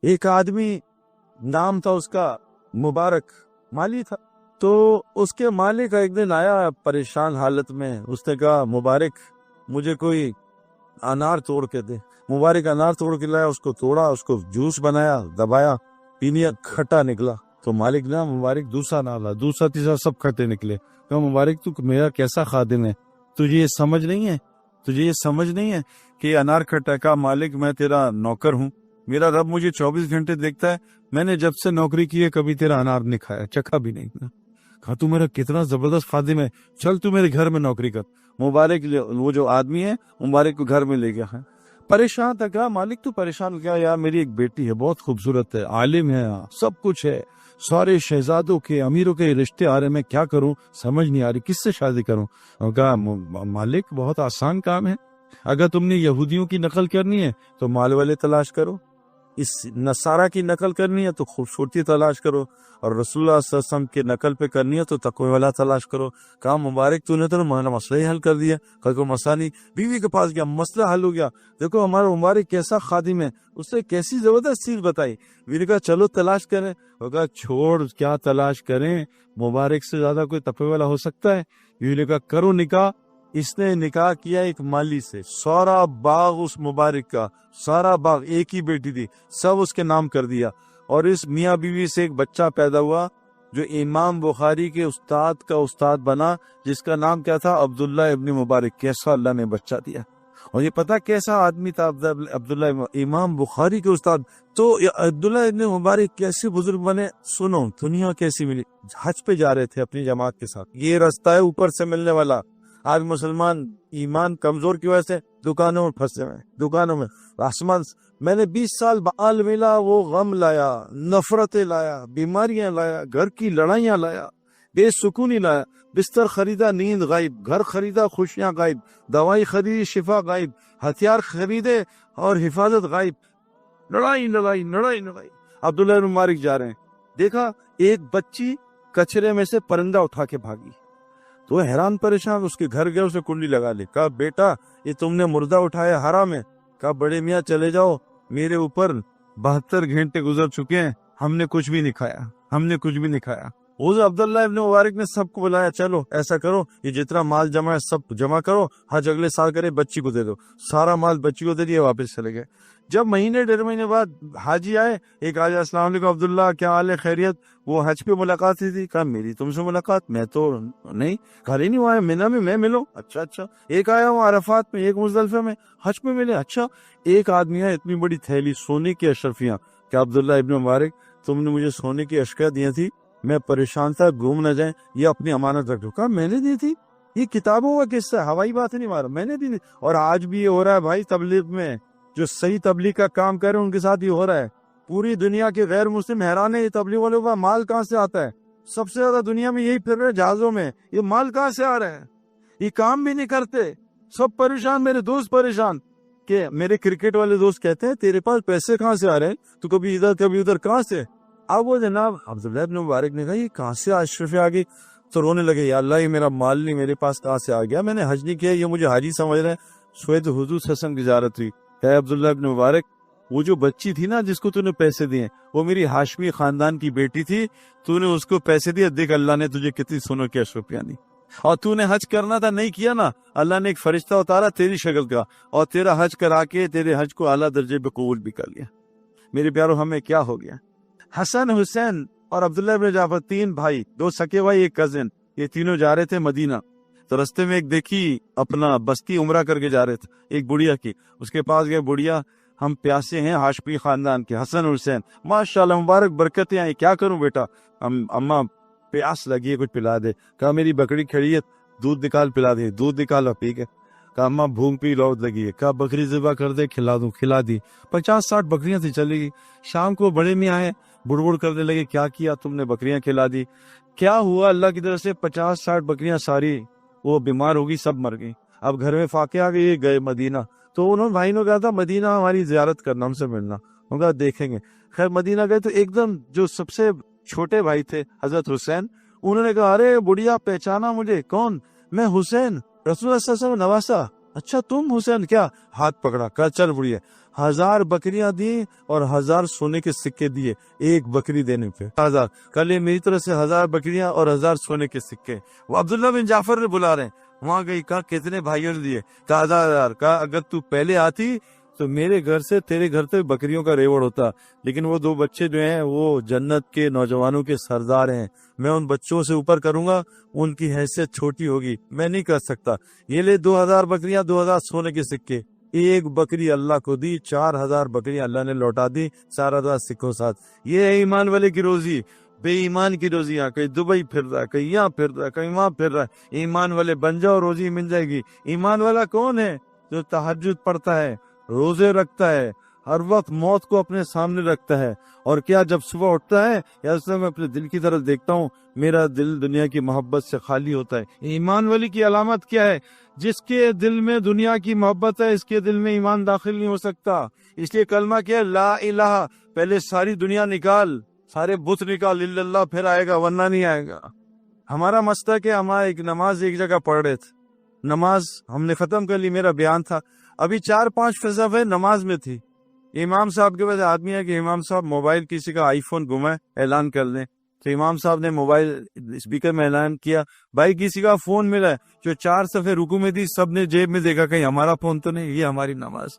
ایک آدمی نام تھا اس کا مبارک، مالی تھا، تو اس کے مالک ایک دن آیا پریشان حالت میں، اس نے کہا مبارک مجھے کوئی انار توڑ کے دے۔ مبارک انار توڑ کے لایا، اس کو توڑا، اس کو جوس بنایا، دبایا، پی لیا، کھٹا نکلا۔ تو مالک نے مبارک دوسرا نہ لا، دوسرا تیسرا سب کھٹے نکلے۔ کہا مبارک تو میرا کیسا خادم ہے، تجھے یہ سمجھ نہیں ہے، تجھے یہ سمجھ نہیں ہے کہ یہ انار کھٹا ہے؟ کہا مالک میں تیرا نوکر ہوں، میرا رب مجھے 24 گھنٹے دیکھتا ہے، میں نے جب سے نوکری کی ہے کبھی تیرا انار نہیں کھایا، چکھا بھی نہیں۔ کہا تو میرا کتنا زبردست خادم ہے، چل تو میرے گھر میں نوکری کر۔ مبارک وہ جو آدمی ہے مبارک کو گھر میں لے گیا ہے، پریشان تھا۔ کہا مالک تو پریشان کیا؟ یار میری ایک بیٹی ہے، بہت خوبصورت ہے، عالم ہے، سب کچھ ہے، سارے شہزادوں کے امیروں کے رشتے آ رہے، میں کیا کروں، سمجھ نہیں آ رہی کس سے شادی کروں۔ کہا مالک بہت آسان کام ہے، اگر تم نے یہودیوں کی نقل کرنی ہے تو مال والے تلاش کرو، اس نصارہ کی نقل کرنی ہے تو خوبصورتی تلاش کرو، اور رسول اللہ صلی اللہ علیہ وسلم کی نقل پہ کرنی ہے تو تقوی والا تلاش کرو۔ کہا مبارک تو نے تو مسئلہ ہی حل کر دیا۔ کہا کوئی مسئلہ نہیں، بیوی کے پاس گیا، مسئلہ حل ہو گیا۔ دیکھو ہمارا مبارک کیسا خادم ہے، اس نے کیسی زبردست چیز بتائی۔ بیوی نے کہا چلو تلاش کریں۔ وہ کہا چھوڑ، کیا تلاش کریں، مبارک سے زیادہ کوئی تقوی والا ہو سکتا ہے؟ بیوی نے کہا کرو نکاح۔ اس نے نکاح کیا ایک مالی سے، سارا باغ اس مبارک کا، سارا باغ، ایک ہی بیٹی تھی، سب اس کے نام کر دیا، اور اس میاں بیوی سے ایک بچہ پیدا ہوا جو امام بخاری کے استاد کا استاد بنا، جس کا نام کیا تھا؟ عبداللہ ابن مبارک۔ کیسا اللہ نے بچہ دیا، اور یہ پتہ کیسا آدمی تھا عبداللہ، امام بخاری کے استاد۔ تو عبداللہ ابن مبارک کیسے بزرگ بنے، سنو دنیا کیسی ملی۔ حج پہ جا رہے تھے اپنی جماعت کے ساتھ، یہ راستہ ہے اوپر سے ملنے والا۔ آج مسلمان ایمان کمزور کی وجہ سے دکانوں میں پھنسے ہوئے، دکانوں میں آسمان۔ میں نے 20 سال بعال ملا، وہ غم لایا، نفرتیں لایا، بیماریاں لایا، گھر کی لڑائیاں لایا، بے سکونی لایا۔ بستر خریدا نیند غائب، گھر خریدا خوشیاں غائب، دوائی خریدی شفا غائب، ہتھیار خریدے اور حفاظت غائب، لڑائی لڑائی لڑائی لڑائی۔ عبداللہ بن مبارک جا رہے ہیں، دیکھا ایک بچی کچرے میں سے پرندہ اٹھا کے بھاگی، تو حیران پریشان، اس کے گھر گیا، اسے کنڈی لگا لی۔ کہا بیٹا یہ تم نے مردہ اٹھایا، حرام ہے۔ کہا بڑے میاں چلے جاؤ، میرے اوپر 72 گھنٹے گزر چکے ہیں، ہم نے کچھ بھی نہیں کھایا، ہم نے کچھ بھی نہیں کھایا۔ حضرت عبداللہ ابن مبارک نے سب کو بلایا، چلو ایسا کرو، یہ جتنا مال جمع ہے سب جمع کرو، حج اگلے سال کرے، بچی کو دے دو۔ سارا مال بچی کو دے دیا، واپس چلے گئے۔ جب مہینے 1.5 مہینے بعد حاجی آئے، ایک آج السلام علیکم عبداللہ کیا حال ہے، خیریت؟ وہ حج پہ ملاقات ہوئی تھی۔ کہا میری تم سے ملاقات، میں تو نہیں، گھر ہی نہیں ہوا ہے، مینا میں ملوں۔ اچھا، ایک آیا ہوں عرفات میں، ایک مزدلفہ میں، حج پہ ملے۔ اچھا، ایک آدمی ہے اتنی بڑی تھیلی سونے کی اشرفیاں، کہ عبداللہ ابن مبارک تم نے مجھے سونے کی اشکیاں دی تھی، میں پریشان تھا گم نہ جائیں، یہ اپنی امانت رکھ دو۔ کہا میں نے دی تھی، یہ کتابوں کا قصہ ہے، ہوائی بات نہیں مارا، میں نے دی تھی۔ اور آج بھی یہ ہو رہا ہے بھائی، تبلیغ میں جو صحیح تبلیغ کا کام کر رہے ہیں ان کے ساتھ یہ ہو رہا ہے۔ پوری دنیا کے غیر مسلم حیران ہے، یہ تبلیغ والوں کا مال کہاں سے آتا ہے؟ سب سے زیادہ دنیا میں یہی پھر رہے جہازوں میں، یہ مال کہاں سے آ رہا ہے؟ یہ کام بھی نہیں کرتے، سب پریشان، میرے دوست پریشان، کہ میرے کرکٹ والے دوست کہتے ہیں تیرے پاس پیسے کہاں سے آ رہے ہیں، تو کبھی ادھر کبھی ادھر، کہاں سے؟ اب وہ جناب عبداللہ ابن مبارک نے کہا یہ کہاں سے اشرفی آ گئی، تو رونے لگے، یا اللہ یہ میرا مال نہیں میرے پاس کہاں سے آ گیا، میں نے حج نہیں کیا، یہ مجھے حاجی سمجھ رہے ہیں۔ سوید حضور صلی اللہ علیہ وسلم کی زیارت ہوئی، اے عبداللہ ابن مبارک وہ جو بچی تھی نا جس کو تو نے پیسے دیے، وہ میری ہاشمی خاندان کی بیٹی تھی، تو نے اس کو پیسے دیے، دیکھ اللہ نے تجھے کتنی سونوں کی اشرفیاں دی، اور تو نے حج کرنا تھا نہیں کیا نا، اللہ نے ایک فرشتہ اتارا تیری شکل کا، اور تیرا حج کرا کے تیرے حج کو اعلیٰ درجے پہ قبول بھی کر لیا۔ میرے پیارو ہمیں کیا ہو گیا؟ حسن، حسین اور عبداللہ ابن جعفر، 3 بھائی، 2 سکے بھائی، ایک کزن، یہ تینوں جا رہے تھے مدینہ۔ تو رستے میں ایک دیکھی اپنا بستی عمرہ کر کے جا رہے تھے، ایک بڑھیا کی، اس کے پاس گئے، بڑھیا ہم پیاسے ہیں، ہاشمی خاندان کے، حسن حسین، ماشاءاللہ مبارک برکتیں آئی، کیا کروں بیٹا، اماں پیاس لگی ہے کچھ پلا دے۔ کہا میری بکری کھڑی ہے، دودھ نکال پلا دے، دودھ نکالا پی گئے۔ کہا اماں بھوک بھی لوٹ لگی ہے، کہا بکری ذبح کر دے کھلا دوں، کھلا دی، 50-60 بکریاں تھی، چلی گئی۔ شام کو بڑے میاں آئے، بڑبڑ کرنے لگے، کیا کیا تم نے، بکریاں کھلا دی، کیا ہوا؟ اللہ کی طرف سے 50-60 بکریاں ساری وہ بیمار ہوگی، سب مر گئی۔ اب گھر میں فاقے آ گئے، گئے مدینہ، تو انہوں نے بھائی نے کہا تھا مدینہ ہماری زیارت کرنا، ہم سے ملنا، انہوں نے کہا دیکھیں گے۔ خیر مدینہ گئے تو ایک دم جو سب سے چھوٹے بھائی تھے حضرت حسین، انہوں نے کہا ارے بڑھیا پہچانا مجھے، کون؟ میں حسین، رسول اللہ صلی اللہ علیہ وسلم نواسا۔ اچھا تم حسین، کیا؟ ہاتھ پکڑا، کہا چل بڑھیا، 1000 بکریاں دی اور 1000 سونے کے سکے دیے ایک بکری دینے پہ. 1000 کل یہ میری طرف سے 1000 بکریاں اور 1000 سونے کے سکے. وہ عبداللہ بن جعفر نے بلا رہے ہیں. وہاں گئی, کہا کتنے بھائیوں نے دیے؟ کہا 1000. کہا اگر تو پہلے آتی تو میرے گھر سے تیرے گھر سے بکریوں کا ریوڑ ہوتا, لیکن وہ 2 بچے جو ہیں وہ جنت کے نوجوانوں کے سردار ہیں, میں ان بچوں سے اوپر کروں گا, ان کی حیثیت چھوٹی ہوگی, میں نہیں کر سکتا. یہ لے 2000 بکریاں, 2000 سونے کے سکے. ایک بکری اللہ کو دی, 4000 بکریاں اللہ نے لوٹا دی 4000 سکھوں ساتھ. یہ ہے ایمان والے کی روزی. بے ایمان کی روزی یہاں کہیں دبئی پھر رہا ہے, کہیں یہاں پھر رہا ہے, کہیں وہاں پھر رہا ہے. ایمان والے بن جاؤ, روزی مل جائے گی. ایمان والا کون ہے؟ جو تہجد پڑھتا ہے, روزے رکھتا ہے, ہر وقت موت کو اپنے سامنے رکھتا ہے. اور کیا جب صبح اٹھتا ہے یا اس میں میں اپنے دل کی طرف دیکھتا ہوں, میرا دل دنیا کی محبت سے خالی ہوتا ہے. ایمان والی کی علامت کیا ہے؟ جس کے دل میں دنیا کی محبت ہے, اس کے دل میں ایمان داخل نہیں ہو سکتا. اس لیے کلمہ کیا ہے؟ لا الہ. پہلے ساری دنیا نکال, سارے بت نکال, الا اللہ, پھر آئے گا, ورنہ نہیں آئے گا. ہمارا مسئلہ کہ ہمارا ایک نماز ایک جگہ پڑھ رہے تھے, نماز ہم نے ختم کر لی, میرا بیان تھا, ابھی 4-5 فضا نماز میں تھی. امام صاحب کے پاس آدمی ہے کہ امام صاحب موبائل کسی کا آئی فون گما ہے, اعلان کر دیں. تو امام صاحب نے موبائل اسپیکر میں اعلان کیا, بھائی کسی کا فون ملا ہے, جو 4 صفحے رکوع میں تھی سب نے جیب میں دیکھا, کہیں ہمارا فون تو نہیں. یہ ہماری نماز.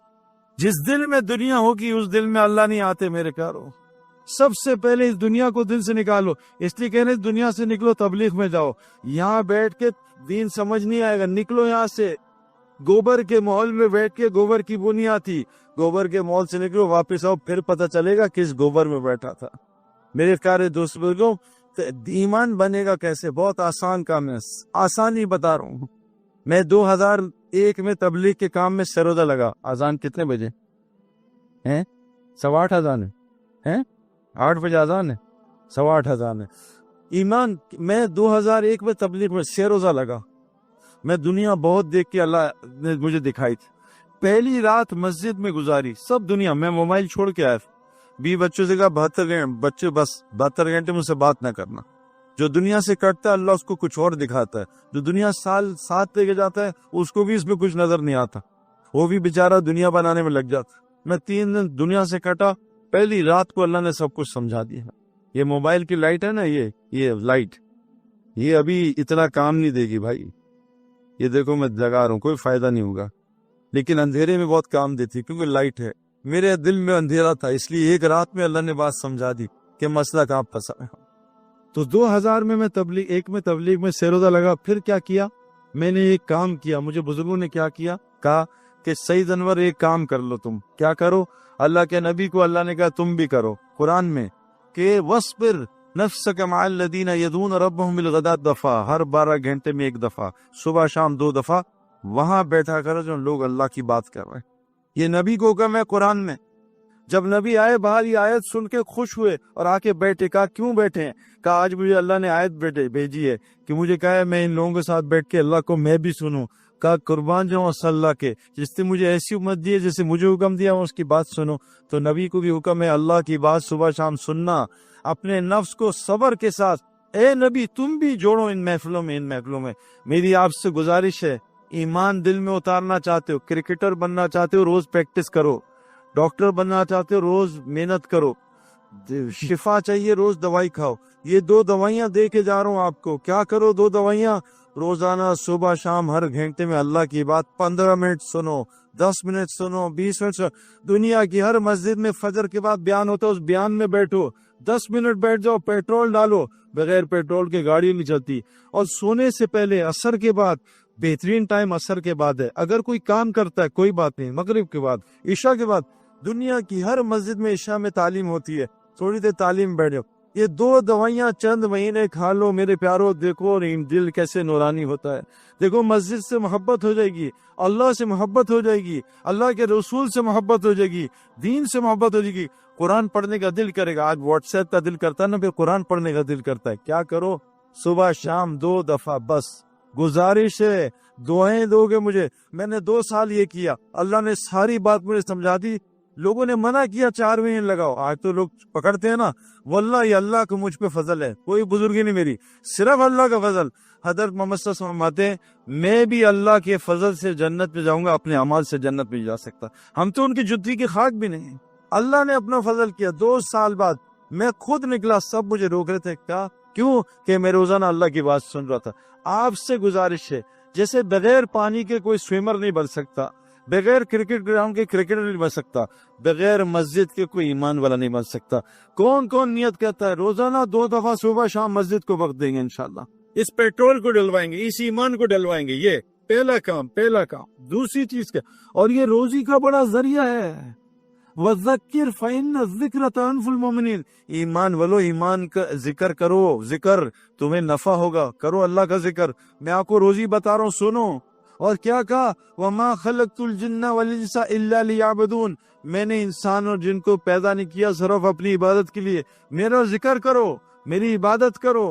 جس دل میں دنیا ہوگی اس دل میں اللہ نہیں آتے میرے پیارو. سب سے پہلے اس دنیا کو دل سے نکالو. اس لیے کہنے دنیا سے نکلو, تبلیغ میں جاؤ. یہاں بیٹھ کے دین سمجھ نہیں آئے گا, نکلو یہاں سے. گوبر کے ماحول میں بیٹھ کے گوبر کی بو نہیں آتی, گوبر کے ماحول سے نکلو, واپس آؤ, پھر پتہ چلے گا کس گوبر میں بیٹھا تھا. میرے پیارے دوست بزرگوں, ایمان بنے گا کیسے؟ بہت آسان کام ہے, آسان ہی بتا رہا ہوں. میں 2001 میں تبلیغ کے کام میں سروزہ لگا. اذان کتنے بجے ہیں؟ 8:15 اذان ہے, 8 بجے اذان ہے, 8:15 اذان ہے. ایمان, میں 2001 میں تبلیغ میں سروزہ لگا. میں دنیا بہت دیکھ کے اللہ نے مجھے دکھائی تھی. پہلی رات مسجد میں گزاری, سب دنیا. میں موبائل چھوڑ کے آیا, 20 بچوں سے کہا 72 گھنٹے بچے بس 72 گھنٹے مجھ سے بات نہ کرنا. جو دنیا سے کٹتا ہے اللہ اس کو کچھ اور دکھاتا ہے. جو دنیا سال 7 لے کے جاتا ہے اس کو بھی اس میں کچھ نظر نہیں آتا, وہ بھی بیچارہ دنیا بنانے میں لگ جاتا. میں 3 دن دنیا سے کٹا, پہلی رات کو اللہ نے سب کچھ سمجھا دیا. یہ موبائل کی لائٹ ہے نا, یہ لائٹ, یہ ابھی اتنا کام نہیں دے گی بھائی. یہ دیکھو میں جگا رہا ہوں, کوئی فائدہ نہیں ہوگا, لیکن اندھیرے میں بہت کام دیتی کیونکہ لائٹ ہے. میرے دل میں اندھیرا تھا, اس لیے ایک رات میں اللہ نے بات سمجھا دی کہ مسئلہ کہاں پھنسا ہے. تو 2000 میں تبلیغ میں سروزہ لگا. پھر کیا کیا میں نے؟ ایک کام کیا. مجھے بزرگوں نے کیا کیا, کہا کہ سید انور ایک کام کر لو. تم کیا کرو؟ اللہ کے نبی کو اللہ نے کہا تم بھی کرو. قرآن میں کہ وَاصْبِرْ نَفْسَكَ مَعَ الَّذِينَ يَدْعُونَ رَبَّهُمْ بِالْغَدَاةِ دفعہ, ہر 12 گھنٹے میں ایک دفعہ, صبح شام 2 دفعہ وہاں بیٹھا کرو جو لوگ اللہ کی بات کر رہے ہیں. یہ نبی کو حکم ہے قرآن میں. جب نبی آئے باہر یہ آیت سن کے خوش ہوئے اور آ کے بیٹھے. کہا کیوں بیٹھے ہیں؟ کہا آج مجھے اللہ نے آیت بھیجی ہے کہ مجھے کہا ہے میں ان لوگوں کے ساتھ بیٹھ کے اللہ کو میں بھی سنوں. کہا قربان جاؤں اللہ کے, جس نے مجھے ایسی امت دی ہے جیسے مجھے حکم دیا اس کی بات سنو. تو نبی کو بھی حکم ہے اللہ کی بات صبح شام سننا, اپنے نفس کو صبر کے ساتھ. اے نبی تم بھی جوڑو ان محفلوں میں. میری آپ سے گزارش ہے, ایمان دل میں اتارنا چاہتے ہو, کرکٹر بننا چاہتے ہو, روز پریکٹس کرو. ڈاکٹر بننا چاہتے ہو, روز محنت کرو. شفا چاہیے, روز دوائی کھاؤ. یہ 2 دوائیاں دے کے جا رہا ہوں آپ کو. کیا کرو 2 دوائیاں؟ روزانہ صبح شام ہر گھنٹے میں اللہ کی بات 15 منٹ سنو, 10 منٹ سنو, 20 منٹ سنو. دنیا کی ہر مسجد میں فجر کے بعد بیان ہوتا ہے, اس بیان میں بیٹھو, 10 منٹ بیٹھ جاؤ. پیٹرول ڈالو, بغیر پیٹرول کے گاڑی نہیں چلتی. اور سونے سے پہلے عصر کے بعد, بہترین ٹائم عصر کے بعد ہے. اگر کوئی کام کرتا ہے کوئی بات نہیں, مغرب کے بعد, عشاء کے بعد. دنیا کی ہر مسجد میں عشاء میں تعلیم ہوتی ہے, تھوڑی دیر تعلیم بیٹھ جاؤ. یہ 2 دوائیاں چند مہینے کھا لو میرے پیارو, دیکھو دل کیسے نورانی ہوتا ہے. دیکھو مسجد سے محبت ہو جائے گی, اللہ سے محبت ہو جائے گی, اللہ کے رسول سے محبت ہو جائے گی, دین سے محبت ہو جائے گی. قرآن پڑھنے کا دل کرے گا. آج واٹس ایپ کا دل کرتا ہے نا, پھر قرآن پڑھنے کا دل کرتا ہے. کیا کرو؟ صبح شام 2 دفعہ بس. گزارش ہے دعائیں دو گے مجھے. میں نے 2 سال یہ کیا, اللہ نے ساری بات مجھے سمجھا دی. لوگوں نے منع کیا 4 مہینے لگاؤ. آج تو لوگ پکڑتے ہیں نا, واللہ یہ اللہ کو مجھ پہ فضل ہے, کوئی بزرگی نہیں میری, صرف اللہ کا فضل. حضرت محمد صلی اللہ علیہ وسلم فرماتے ہیں میں بھی اللہ کے فضل سے جنت میں جاؤں گا، اپنے اعمال سے جنت میں جا سکتا، ہم تو ان کی جتی کی خاک بھی نہیں ہیں۔ اللہ نے اپنا فضل کیا، 2 سال بعد میں خود نکلا، سب مجھے روک رہے تھے، کیا کیوں کہ میں روزانہ اللہ کی بات سن رہا تھا۔ آپ سے گزارش ہے، جیسے بغیر پانی کے کوئی سوئمر نہیں بن سکتا، بغیر کرکٹ گراؤنڈ کے کرکٹر نہیں بن سکتا، بغیر مسجد کے کوئی ایمان والا نہیں بن سکتا۔ کون کون نیت کرتا ہے روزانہ 2 دفعہ صبح شام مسجد کو وقت دیں گے انشاءاللہ، اس پیٹرول کو ڈلوائیں گے، اس ایمان کو ڈلوائیں گے، یہ پہلا کام۔ دوسری چیز کیا، اور یہ روزی کا بڑا ذریعہ ہے، وَذَكِّرْ فَإِنَّ الذِّكْرَ تَنفُعُ الْمُؤْمِنِينَ، ایمان والو ایمان کا ذکر کرو، ذکر تمہیں نفع ہوگا، کرو اللہ کا ذکر۔ میں آپ کو روزی بتا رہا ہوں، سنو۔ اور کیا کہا، وَمَا خَلَقْتُ الْجِنَّ وَالْإِنسَ إِلَّا لِيَعْبُدُونَ، میں نے انسان اور جن کو پیدا نہیں کیا صرف اپنی عبادت کے لیے، میرا ذکر کرو، میری عبادت کرو،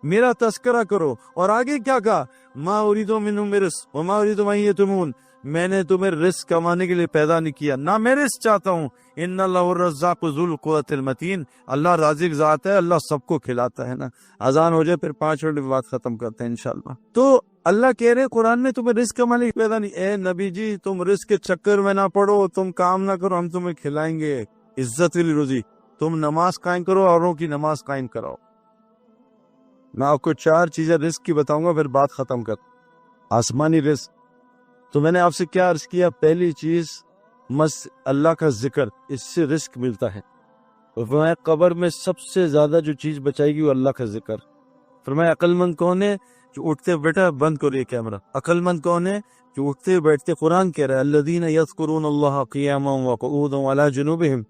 میرا تذکرہ کرو۔ اور آگے کیا کہا، مَا أُرِيدُ مِنْهُم مِّن رِزْقٍ وَمَا أُرِيدُ أَن يُطْعِمُونِ، میں نے تمہیں رزق کمانے کے لیے پیدا نہیں کیا، نہ میں رزق چاہتا ہوں۔ ان اللہ الرزاق ذو القوۃ المتین، اللہ رازق ذات ہے، اللہ سب کو کھلاتا ہے نا۔ اذان ہو جائے پھر 5 منٹ بعد ختم کرتے ہیں انشاءاللہ۔ تو اللہ کہہ رہے قرآن میں تمہیں رزق کمانے کے لیے پیدا نہیں، اے نبی جی تم رزق کے چکر میں نہ پڑو، تم کام نہ کرو، ہم تمہیں کھلائیں گے عزت والی روزی۔ تم نماز قائم کرو، اوروں کی نماز قائم کراؤ۔ میں آپ کو 4 چیزیں رزق کی بتاؤں گا، پھر بات ختم کر۔ آسمانی رزق، تو میں نے آپ سے کیا عرض کیا، پہلی چیز اللہ کا ذکر، اس سے رزق ملتا ہے۔ فرمایا قبر میں سب سے زیادہ جو چیز بچائے گی وہ اللہ کا ذکر۔ فرمایا عقل مند کون ہے، جو اٹھتے بیٹھا، بند کرو یہ کیمرہ، عقل مند کون ہے، جو اٹھتے بیٹھتے، قرآن کہہ رہا ہے الذین یذکرون اللہ قیاما وقعودا وعلی جنوبہم،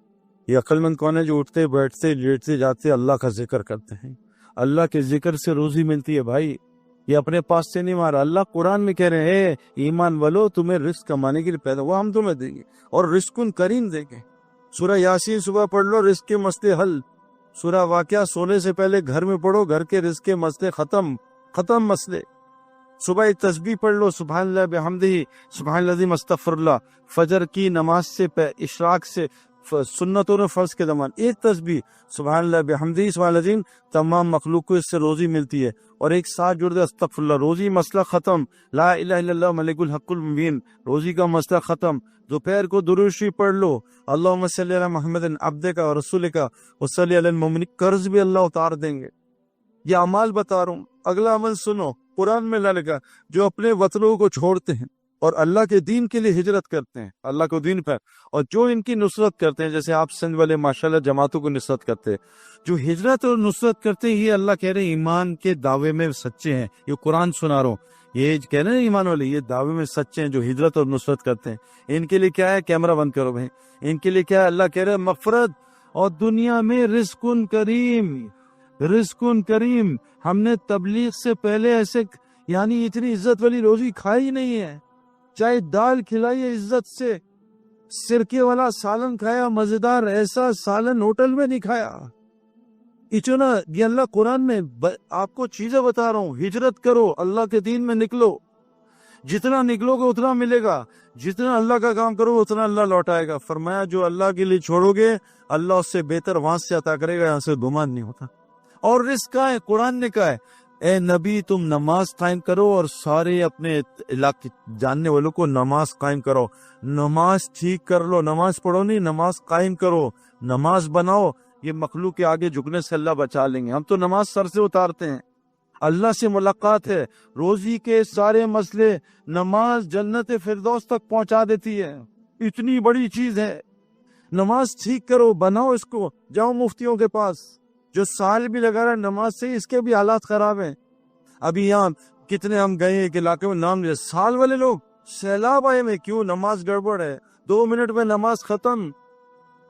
یہ عقل مند کون ہے، جو اٹھتے بیٹھتے لیٹتے جاتے اللہ کا ذکر کرتے ہیں۔ اللہ کے ذکر سے روزی ملتی ہے بھائی، یہ اپنے پاس سے نہیں مارا، اللہ قرآن میں کہہ رہے ہیں ایمان والو تمہیں رزق کمانے کے لیے پیدا ہوا، ہم تمہیں دیں گے، اور رزق کریم دیں گے۔ سورہ یاسین صبح پڑھ لو، رزق کے مسئلے حل۔ سورہ واقعہ سونے سے پہلے گھر میں پڑھو، گھر کے رزق کے مسئلے ختم مسئلے۔ صبح ایک تسبیح پڑھ لو، سبحان اللہ بحمدہ، سبحان العظیم، استغفر اللہ۔ فجر کی نماز سے اشراق سے سنتوں نے فرض کے زمان ایک تسبیح سبحان اللہ بحمدہ سبحان العظیم، تمام مخلوق کو اس سے روزی ملتی ہے۔ اور ایک ساتھ جڑ دے استغفر اللہ، روزی مسئلہ ختم۔ لا الہ الا اللہ ملک الحق المبین، روزی کا مسئلہ ختم۔ دوپہر کو درود شریف پڑھ لو، اللہم صلی علی محمد عبدک و رسولک وصلی علی المؤمنین، قرض بھی اللہ اتار دیں گے۔ یہ اعمال بتا رہا ہوں، اگلا عمل سنو، قرآن میں اللہ لکھا جو اپنے وطنوں کو چھوڑتے ہیں اور اللہ کے دین کے لیے ہجرت کرتے ہیں، اللہ کو دین پر، اور جو ان کی نصرت کرتے ہیں، جیسے آپ سندھ والے ماشاءاللہ جماعتوں کو نصرت کرتے ہیں، جو ہجرت اور نصرت کرتے ہیں، یہ اللہ کہہ رہے ہیں ایمان کے دعوے میں سچے ہیں۔ یہ قرآن سنا رہا ہوں، یہ کہہ رہے ہیں ایمان والے یہ دعوے میں سچے ہیں جو ہجرت اور نصرت کرتے ہیں۔ ان کے لیے کیا ہے، کیمرہ بند کرو بھائی، ان کے لیے کیا ہے، اللہ کہہ رہے ہیں مغفرت اور دنیا میں رزق کریم، رزق کریم۔ ہم نے تبلیغ سے پہلے ایسے یعنی اتنی عزت والی روزی کھائی نہیں ہے، چاہے دال کھلائی ہے عزت سے، سرکے والا سالن کھایا مزیدار، ایسا سالن ہوٹل میں نہیں کھایا اتنا۔ یہ اللہ قرآن میں آپ کو چیزیں بتا رہا ہوں، ہجرت کرو، اللہ کے دین میں نکلو، جتنا نکلو گے اتنا ملے گا، جتنا اللہ کا کام کرو اتنا اللہ لوٹائے گا۔ فرمایا جو اللہ کے لیے چھوڑو گے اللہ اس سے بہتر وہاں سے عطا کرے گا، یہاں سے گمان نہیں ہوتا۔ اور رزق کا ہے، قرآن نے کہا ہے اے نبی تم نماز قائم کرو اور سارے اپنے علاقے جاننے والوں کو نماز قائم کرو، نماز ٹھیک کر لو، نماز پڑھو نہیں، نماز قائم کرو، نماز بناؤ۔ یہ مخلوق کے آگے جھکنے سے اللہ بچا لیں گے، ہم تو نماز سر سے اتارتے ہیں، اللہ سے ملاقات ہے، روزی کے سارے مسئلے، نماز جنت فردوس تک پہنچا دیتی ہے، اتنی بڑی چیز ہے۔ نماز ٹھیک کرو، بناؤ اس کو، جاؤ مفتیوں کے پاس، جو سال بھی لگا رہا ہے نماز سے، اس کے بھی حالات خراب ہیں۔ ابھی یہاں کتنے ہم گئے ایک علاقے میں، نام لیا سال والے لوگ، سیلاب آئے میں، کیوں؟ نماز گڑبڑ ہے، 2 منٹ میں نماز ختم۔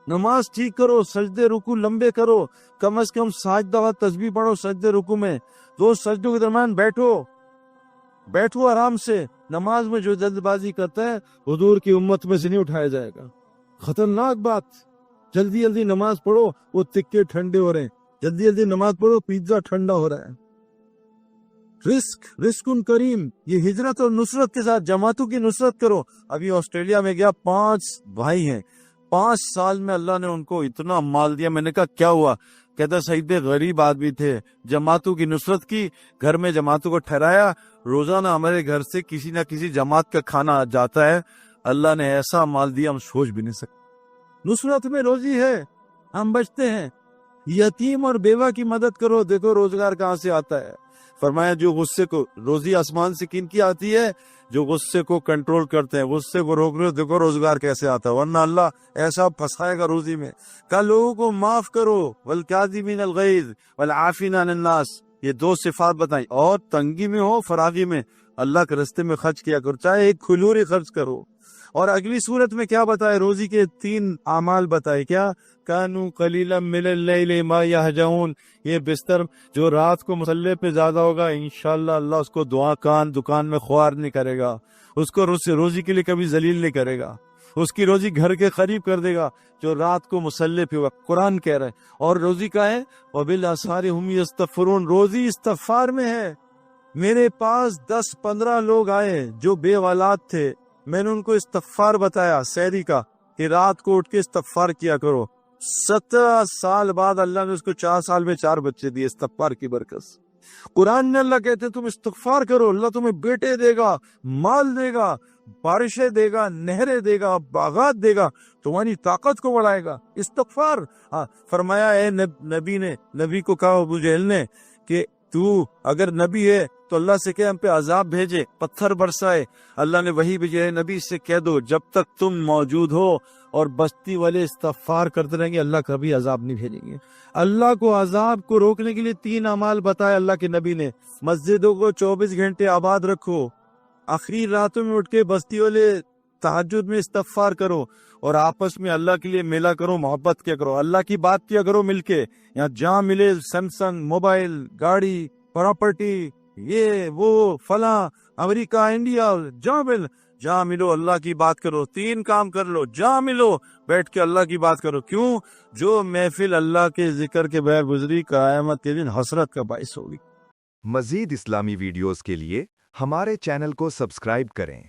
نماز ٹھیک کرو، سجدے رکوع لمبے کرو، کم از کم 7 دفعہ تسبیح پڑھو سجدے رکوع میں، 2 سجدوں کے درمیان بیٹھو آرام سے۔ نماز میں جو جلد بازی کرتا ہے حضور کی امت میں سے نہیں اٹھایا جائے گا، خطرناک بات۔ جلدی جلدی نماز پڑھو، وہ تکے ٹھنڈے ہو رہے ہیں، جلدی جلدی نماز پڑھو، پیزا ٹھنڈا ہو رہا ہے۔ رزق کریم، یہ ہجرت اور نصرت کے ساتھ جماعتوں کی نصرت کرو۔ ابھی آسٹریلیا میں گیا، 5 بھائی ہیں، 5 سال میں اللہ نے ان کو اتنا مال دیا. میں نے کہا کیا ہوا؟ کہتا سعید غریب آدمی تھے, جماعتوں کی نصرت کی, گھر میں جماعتوں کو ٹھہرایا, روزانہ ہمارے گھر سے کسی نہ کسی جماعت کا کھانا جاتا ہے. اللہ نے ایسا مال دیا ہم سوچ بھی نہیں سکتے. نصرت میں روزی ہے, ہم بچتے ہیں. یتیم اور بیوہ کی مدد کرو, دیکھو روزگار کہاں سے آتا ہے. فرمایا جو غصے کو, روزی آسمان سے کن کی آتی ہے؟ جو غصے کو کنٹرول کرتے ہیں, غصے کو روک رہے ہو, دیکھو روزگار کیسے آتا ہے, ورنہ اللہ ایسا پھنسائے گا روزی میں. کل لوگوں کو معاف کرو, والکاظمین الغیظ والعافین عن الناس, یہ 2 صفات بتائیں. اور تنگی میں ہو فراغی میں اللہ کے راستے میں خرچ کیا کرو, چاہے ایک کھجور خرچ کرو. اور اگلی صورت میں کیا بتائے؟ روزی کے 3 اعمال بتائے. کیا؟ کانوا قلیلا من اللیل ما یہجعون, یہ بستر جو رات کو مصلی پہ زیادہ ہوگا انشاءاللہ اللہ اس کو دکان میں خوار نہیں کرے گا, اس کو روزی کے لیے کبھی ذلیل نہیں کرے گا, اس کی روزی گھر کے قریب کر دے گا جو رات کو مصلی پہ ہوگا. قرآن کہہ رہا ہے. اور روزی کا ہے وبالاسحار هم یستغفرون, روزی استغفار میں ہے. میرے پاس 10-15 لوگ آئے جو بے اولاد تھے, میں نے ان کو استغفار بتایا سحری کا کہ رات کو اٹھ کے استغفار کیا کرو. 17 سال بعد اللہ نے اس کو 4 سال میں 4 بچے دیے استغفار کی برکت. قرآن میں اللہ کہتے ہیں تم استغفار کرو, اللہ تمہیں بیٹے دے گا, مال دے گا, بارشیں دے گا, نہریں دے گا, باغات دے گا, تمہاری طاقت کو بڑھائے گا. استغفار. فرمایا اے نبی کو کہا ابو جہل نے کہ تو اگر نبی ہے تو اللہ سے کہ ہم پہ عذاب بھیجے, پتھر برسائے. اللہ نے وہی بھیجے, نبی سے کہہ دو جب تک تم موجود ہو اور بستی والے استغفار کرتے رہیں گے اللہ کبھی عذاب نہیں بھیجیں گے. اللہ کو عذاب کو روکنے کے لیے 3 اعمال بتائے اللہ کے نبی نے. مسجدوں کو 24 گھنٹے آباد رکھو, آخری راتوں میں اٹھ کے بستی والے تہجد میں استغفار کرو, اور آپس میں اللہ کے لیے میلا کرو, محبت کیا کرو, اللہ کی بات کیا کرو مل کے. یہاں جہاں ملے سیمسنگ, موبائل, گاڑی, پراپرٹی, یہ وہ فلاں, امریکہ, انڈیا, جہاں ملو اللہ کی بات کرو. 3 کام کر لو, جہاں ملو بیٹھ کے اللہ کی بات کرو. کیوں؟ جو محفل اللہ کے ذکر کے بغیر گزری قیامت کے دن حسرت کا باعث ہوگی. مزید اسلامی ویڈیوز کے لیے ہمارے چینل کو سبسکرائب کریں.